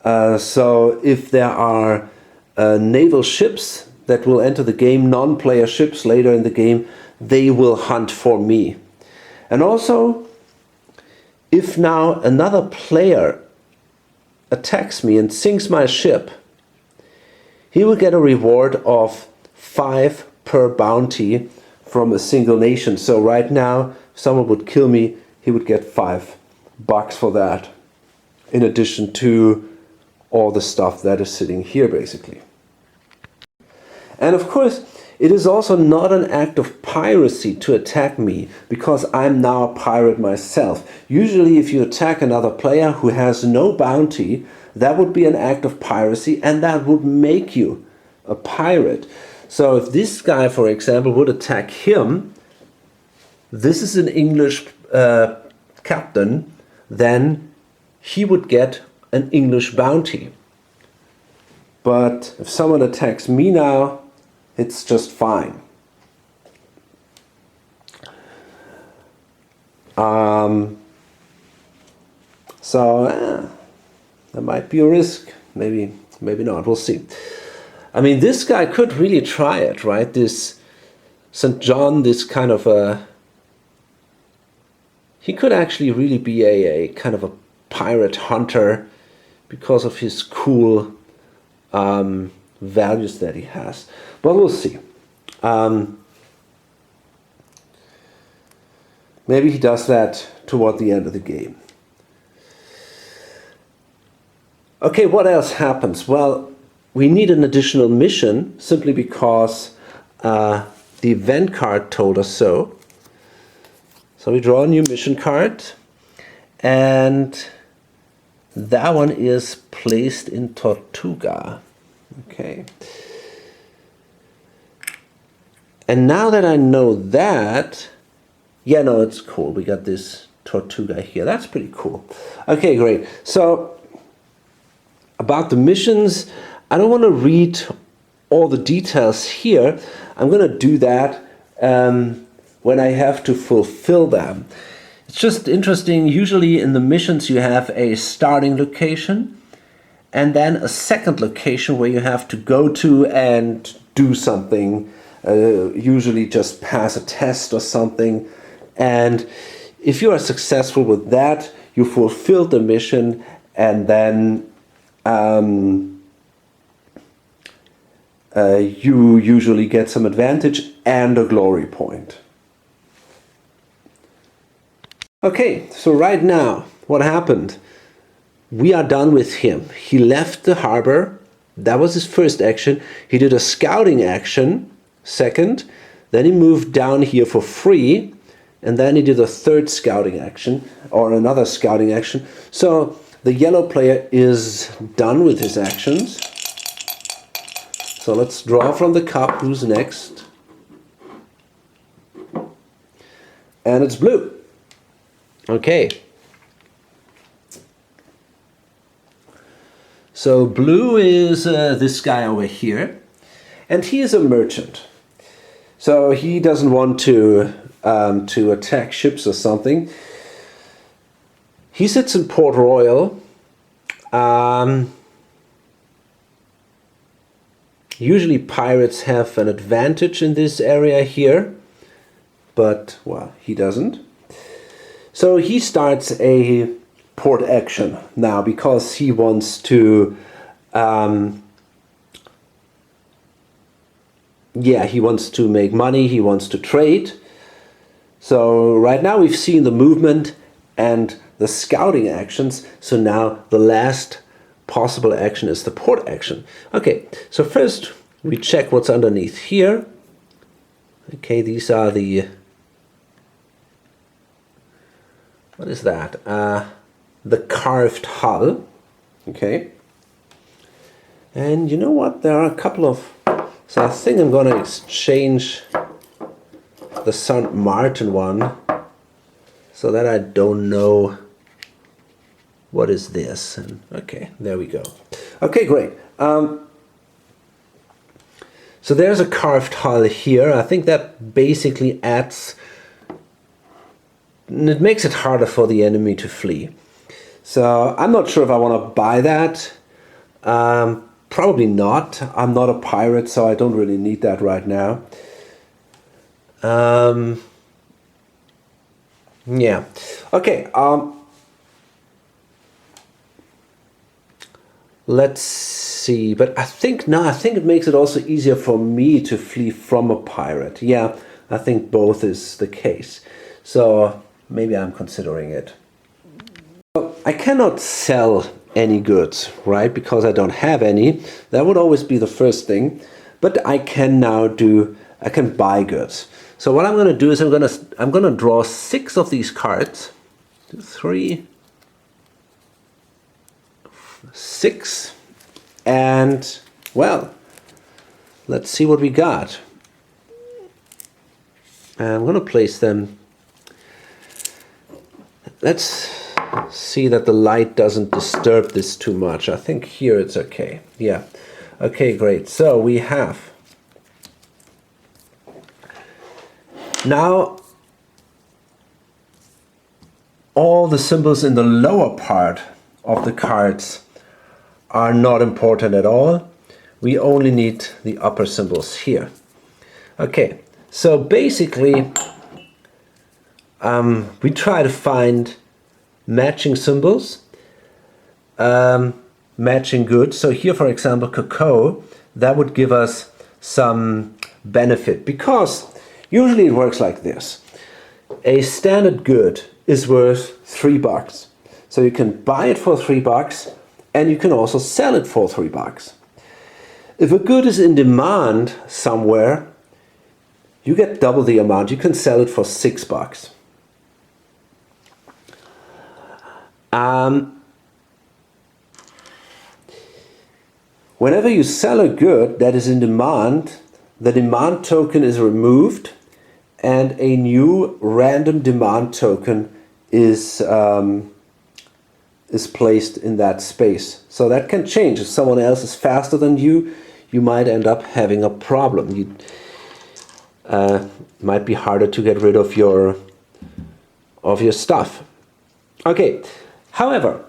Speaker 1: So if there are naval ships that will enter the game, non-player ships later in the game, they will hunt for me. And also, if now another player attacks me and sinks my ship, he will get a reward of 5 per bounty from a single nation. So right now, if someone would kill me, he would get $5 for that, in addition to all the stuff that is sitting here basically. And of course, it is also not an act of piracy to attack me, because I'm now a pirate myself. Usually if you attack another player who has no bounty, that would be an act of piracy, and that would make you a pirate. So if this guy, for example, would attack him, this is an English captain, then he would get an English bounty. But if someone attacks me now, it's just fine. There might be a risk. Maybe not. We'll see. I mean, this guy could really try it, right? This St. John, this kind of a... He could actually really be a kind of a pirate hunter because of his cool values that he has. But we'll see. Maybe he does that toward the end of the game. Okay, what else happens? Well, we need an additional mission simply because the event card told us so. So we draw a new mission card, and that one is placed in Tortuga. Okay. And now that I know that, yeah, no, it's cool. We got this Tortuga here. That's pretty cool. Okay, great. So about the missions, I don't want to read all the details here. I'm going to do that when I have to fulfill them. It's just interesting. Usually in the missions you have a starting location, and then a second location where you have to go to and do something, usually just pass a test or something. And if you are successful with that, you fulfill the mission, and then you usually get some advantage and a glory point. Okay, so right now, what happened? We are done with him. He left the harbor. That was his first action. He did a scouting action, second. Then he moved down here for free. And then he did a third scouting action, or another scouting action. So the yellow player is done with his actions. So let's draw from the cup who's next. And it's blue. Okay. So blue is this guy over here, and he is a merchant. So he doesn't want to attack ships or something. He sits in Port Royal. Usually pirates have an advantage in this area here, but well, he doesn't. So he starts a port action now because he wants to he wants to make money, he wants to trade. So right now we've seen the movement and the scouting actions, so now the last possible action is the port action. Okay, so first we check what's underneath here. Okay, these are the, what is that? The carved hull. Okay. And you know what? There are a couple of, so I think I'm going to exchange the St. Martin one so that I don't know what is this. And okay, there we go. Okay, great. So there's a carved hull here. I think that basically adds, it makes it harder for the enemy to flee. So I'm not sure if I want to buy that. Probably not. I'm not a pirate, so I don't really need that right now. Yeah. Okay. Let's see. But I think it makes it also easier for me to flee from a pirate. Yeah, I think both is the case. So maybe I'm considering it. I cannot sell any goods, right? Because I don't have any. That would always be the first thing. But I can now I can buy goods. So what I'm going to do is I'm going to draw 6 of these cards. 2, 3, 6. And well, let's see what we got. I'm going to place them. Let's see that the light doesn't disturb this too much. I think here it's okay. Yeah. Okay, great. So we have now all the symbols in the lower part of the cards are not important at all. We only need the upper symbols here. Okay, so basically we try to find matching symbols, matching goods. So here, for example, cocoa, that would give us some benefit, because usually it works like this. A standard good is worth $3. So you can buy it for $3 and you can also sell it for $3. If a good is in demand somewhere, you get double the amount. You can sell it for $6. Whenever you sell a good that is in demand, the demand token is removed and a new random demand token is placed in that space. So that can change. If someone else is faster than you, you might end up having a problem. You might be harder to get rid of your stuff. Okay. However,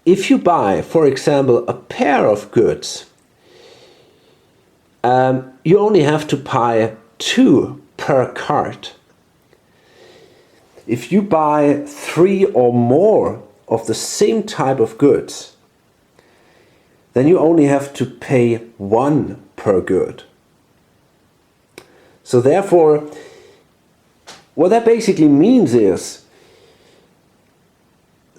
Speaker 1: if you buy, for example, a pair of goods, you only have to buy 2 per cart. If you buy 3 or more of the same type of goods, then you only have to pay 1 per good. So therefore, what that basically means is,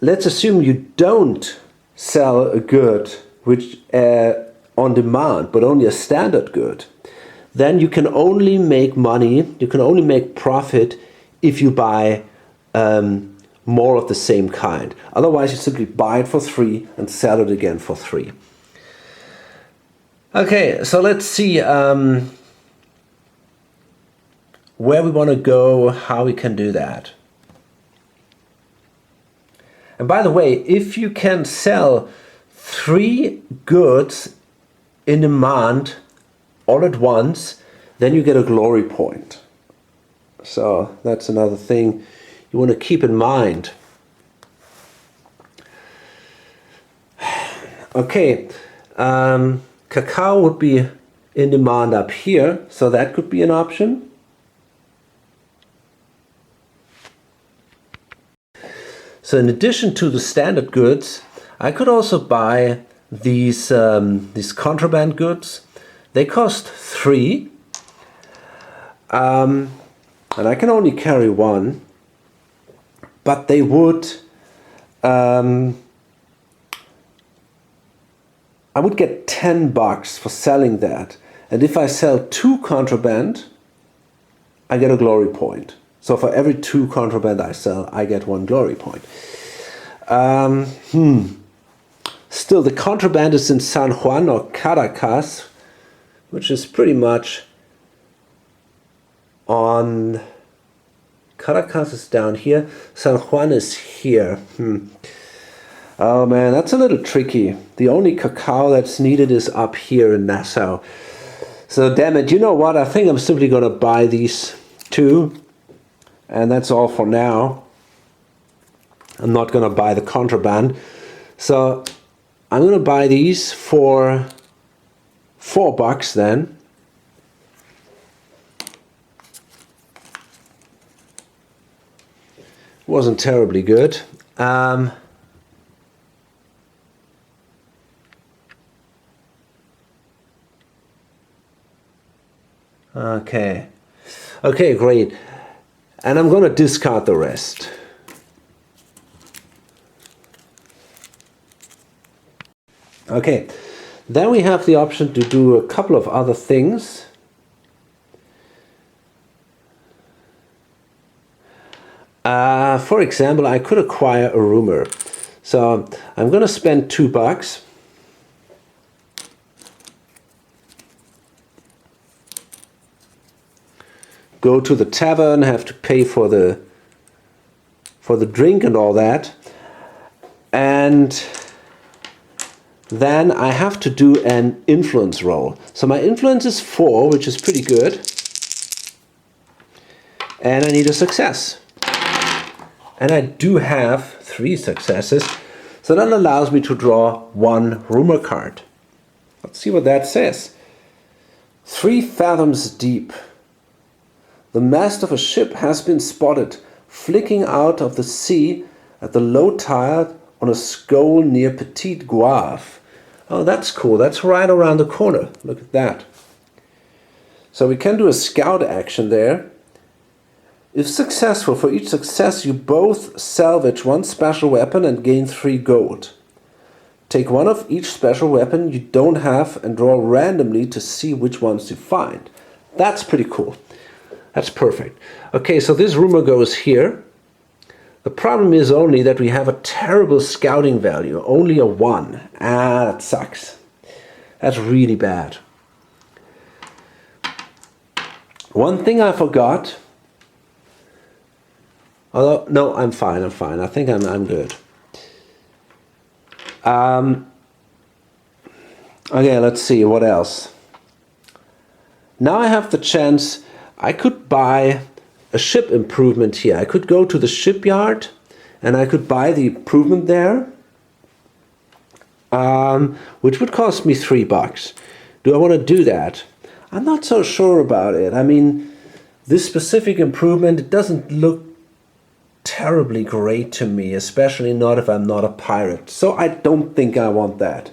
Speaker 1: let's assume you don't sell a good which on demand, but only a standard good. Then you can only make money, you can only make profit if you buy more of the same kind. Otherwise, you simply buy it for 3 and sell it again for 3. Okay, so let's see where we want to go, how we can do that. And by the way, if you can sell 3 goods in demand all at once, then you get a glory point. So that's another thing you want to keep in mind. Okay, cacao would be in demand up here, so that could be an option. So in addition to the standard goods, I could also buy these contraband goods. They cost 3, and I can only carry 1, but they would, I would get $10 for selling that. And if I sell 2 contraband, I get a glory point. So for every 2 contraband I sell, I get 1 glory point. Still, the contraband is in San Juan or Caracas, which is pretty much on... Caracas is down here, San Juan is here. Oh man, that's a little tricky. The only cacao that's needed is up here in Nassau. So damn it, you know what? I think I'm simply going to buy these 2. And that's all for now. I'm not going to buy the contraband. So I'm going to buy these for $4 then. Wasn't terribly good. Okay, great. And I'm going to discard the rest. Okay, then we have the option to do a couple of other things. For example, I could acquire a rumor. So I'm going to spend $2. Go to the tavern, have to pay for the drink and all that. And then I have to do an influence roll. So my influence is 4, which is pretty good. And I need a success. And I do have 3 successes. So that allows me to draw 1 rumor card. Let's see what that says. 3 fathoms deep. The mast of a ship has been spotted, flicking out of the sea at the low tide on a shoal near Petit Goave. Oh, that's cool. That's right around the corner. Look at that. So we can do a scout action there. If successful, for each success you both salvage 1 special weapon and gain 3 gold. Take 1 of each special weapon you don't have and draw randomly to see which ones you find. That's pretty cool. That's perfect. Okay, so this rumor goes here. The problem is only that we have a terrible scouting value, only a 1. Ah, that sucks. That's really bad. One thing I forgot. Although, no, I'm fine. I think I'm good. Okay, let's see, what else? Now I have the chance, I could buy a ship improvement here. I could go to the shipyard and I could buy the improvement there. which would cost me $3. Do I want to do that? I'm not so sure about it. I mean, this specific improvement, it doesn't look terribly great to me, especially not if I'm not a pirate. So I don't think I want that.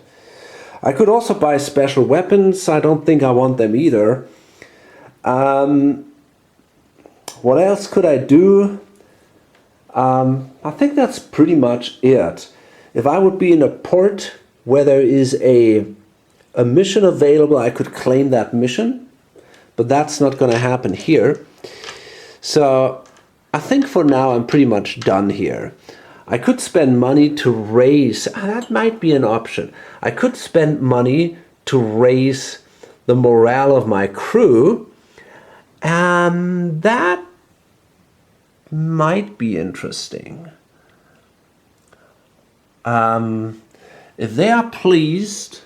Speaker 1: I could also buy special weapons. I don't think I want them either. What else could I do? I think that's pretty much it. If I would be in a port where there is a mission available, I could claim that mission, but that's not going to happen here. So I think for now I'm pretty much done here. I could spend money to raise, that might be an option. I could spend money to raise the morale of my crew, and that might be interesting. If they are pleased,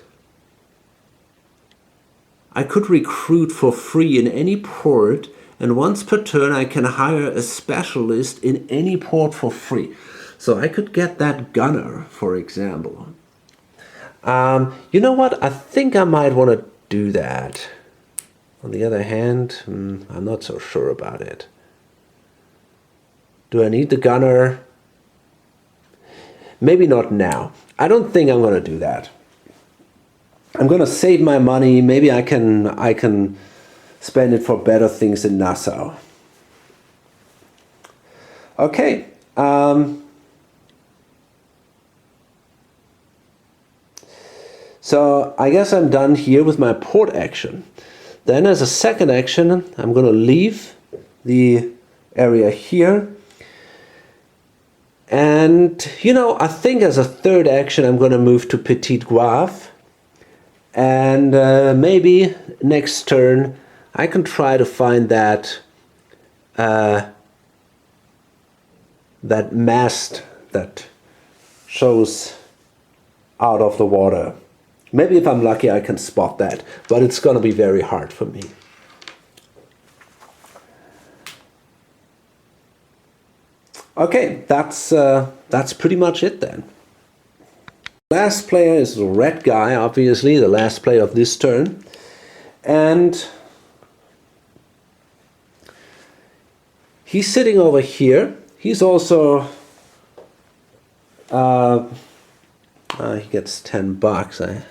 Speaker 1: I could recruit for free in any port, and once per turn I can hire a specialist in any port for free. So I could get that gunner, for example. You know what? I think I might want to do that. On the other hand, I'm not so sure about it. Do I need the gunner? Maybe not now. I don't think I'm going to do that. I'm going to save my money. Maybe I can spend it for better things in Nassau. Okay. So I guess I'm done here with my port action. Then as a second action, I'm going to leave the area here. And, you know, I think as a third action, I'm going to move to Petit Goave. And maybe next turn, I can try to find that that mast that shows out of the water. Maybe if I'm lucky, I can spot that, but it's going to be very hard for me. Okay, that's pretty much it then. Last player is the red guy, obviously, the last player of this turn. And he's sitting over here. He's also he gets $10.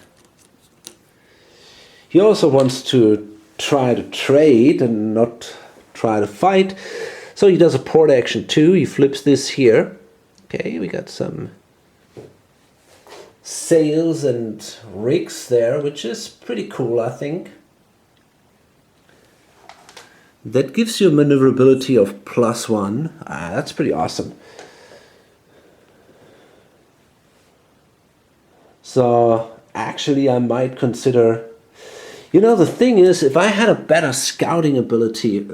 Speaker 1: He also wants to try to trade and not try to fight. So he does a port action too. He flips this here. Okay, we got some sails and rigs there, which is pretty cool, I think. That gives you a maneuverability of +1. That's pretty awesome. So actually I might consider, you know, the thing is, if I had a better scouting ability,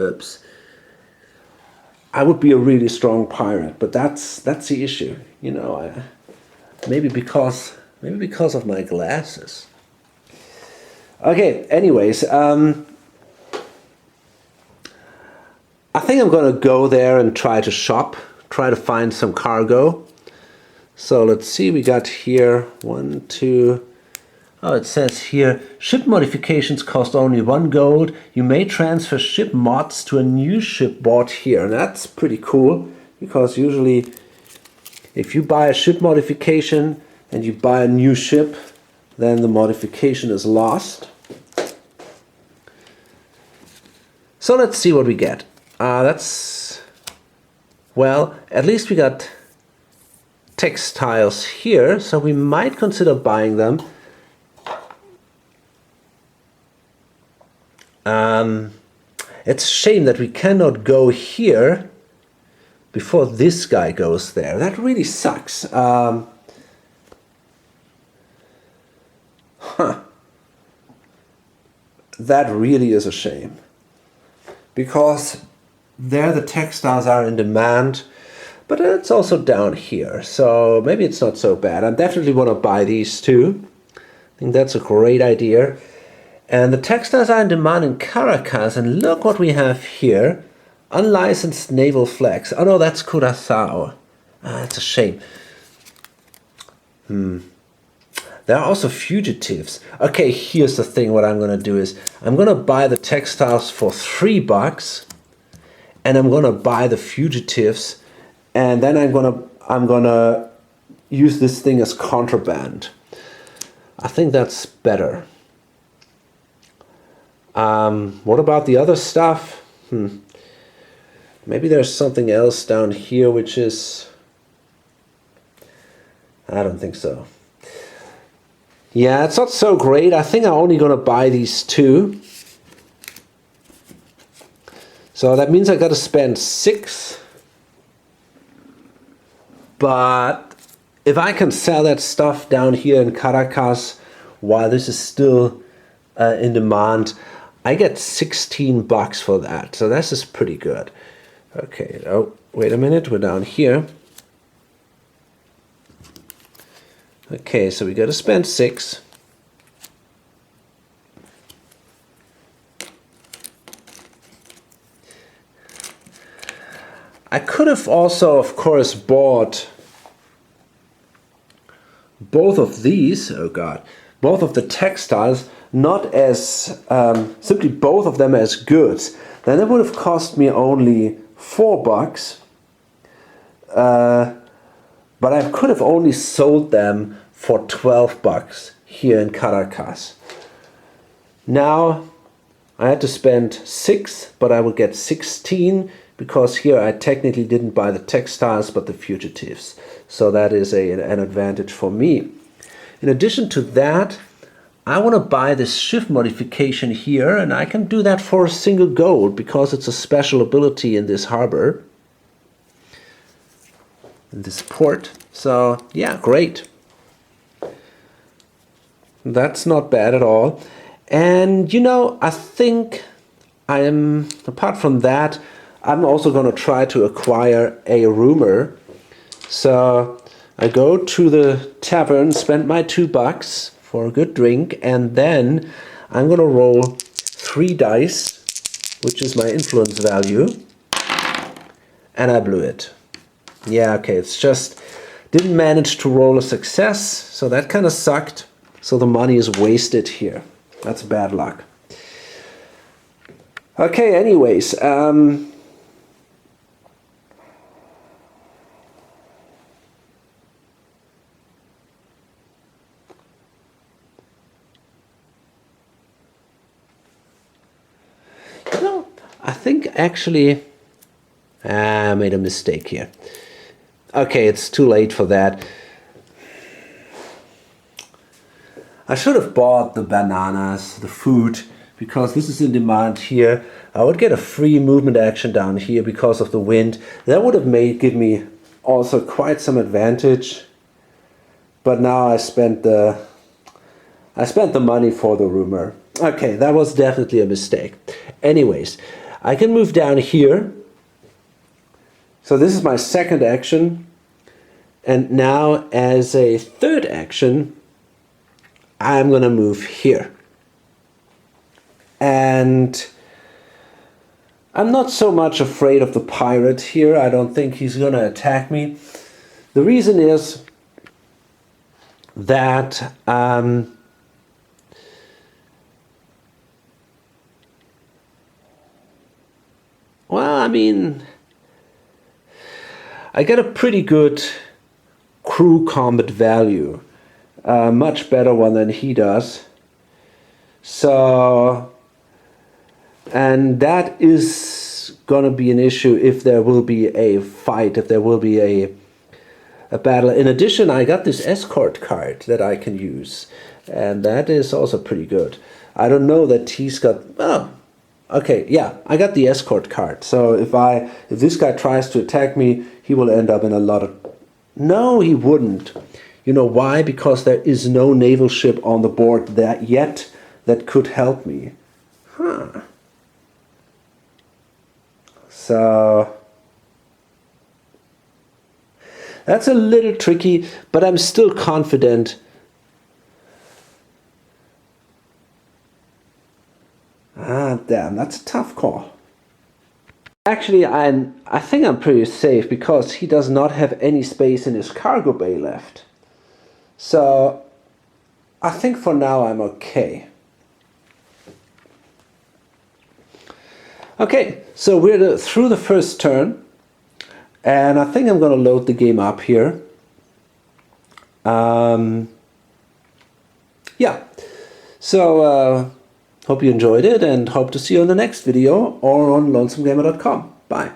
Speaker 1: I would be a really strong pirate, but that's the issue, you know. Maybe because of my glasses. Okay, anyways, I think I'm gonna go there and try to shop, try to find some cargo. So let's see, we got here 1, 2. Oh, it says here, ship modifications cost only 1 gold. You may transfer ship mods to a new ship bought here. And that's pretty cool, because usually if you buy a ship modification and you buy a new ship, then the modification is lost. So let's see what we get. Well, at least we got textiles here, so we might consider buying them. It's a shame that we cannot go here before this guy goes there. That really sucks. That really is a shame. Because there the textiles are in demand, but it's also down here. So maybe it's not so bad. I definitely want to buy these too. I think that's a great idea. And the textiles are in demand in Caracas, and look what we have here. Unlicensed naval flags. Oh no, that's Curaçao. That's a shame. There are also fugitives. Okay, here's the thing. What I'm going to do is I'm going to buy the textiles for $3, and I'm going to buy the fugitives, and then I'm going to use this thing as contraband. I think that's better. What about the other stuff? Maybe there's something else down here which is... I don't think so. Yeah, it's not so great. I think I'm only going to buy these 2. So that means I got to spend 6. But if I can sell that stuff down here in Caracas while this is still in demand, I get $16 for that. So this is pretty good. Okay, oh, wait a minute. We're down here. Okay, so we got to spend 6. I could have also, of course, bought both of these. Oh God, both of the textiles, not as simply both of them as goods. Then it would have cost me only $4. But I could have only sold them for $12 here in Caracas. Now I had to spend 6, but I will get 16 because here I technically didn't buy the textiles but the fugitives. So that is an advantage for me. In addition to that, I want to buy this shift modification here, and I can do that for a single gold because it's a special ability in this harbor. In this port. So yeah, great. That's not bad at all. And you know, I think apart from that, I'm also going to try to acquire a rumor. So I go to the tavern, spend my $2 for a good drink, and then I'm going to roll 3 dice, which is my influence value, and I blew it. Yeah, okay, it's just didn't manage to roll a success, so that kind of sucked. So the money is wasted here. That's bad luck. Okay, anyways, I think actually I made a mistake here. Okay, it's too late for that. I should have bought the bananas, the food, because this is in demand here. I would get a free movement action down here because of the wind. That would have give me also quite some advantage. But now I spent the money for the rumor. Okay, that was definitely a mistake. Anyways, I can move down here. So this is my second action, and now as a third action, I'm going to move here. And I'm not so much afraid of the pirate here. I don't think he's going to attack me. The reason is that well, I mean, I get a pretty good crew combat value, much better one than he does. So, and that is gonna be an issue if there will be a fight, if there will be a battle. In addition, I got this escort card that I can use, and that is also pretty good. I don't know that he's got. Oh, okay, yeah, I got the escort card. So if this guy tries to attack me, he will end up in a lot of... No, he wouldn't. You know why? Because there is no naval ship on the board yet that could help me. Huh. So that's a little tricky, but I'm still confident. Ah, damn, that's a tough call. Actually, I think I'm pretty safe because he does not have any space in his cargo bay left. So, and that is gonna be an issue if there will be a fight, if there will be a battle. In addition, I got this escort card. So if this guy tries to attack me, he will end up in a lot of... No, he wouldn't. You know why? Because there is no naval ship on the board yet that could help me. Huh. So I think for now I'm okay. Okay, so we're through the first turn, and I think I'm going to load the game up here. Yeah, so hope you enjoyed it, and hope to see you on the next video or on lonesomegamer.com. Bye.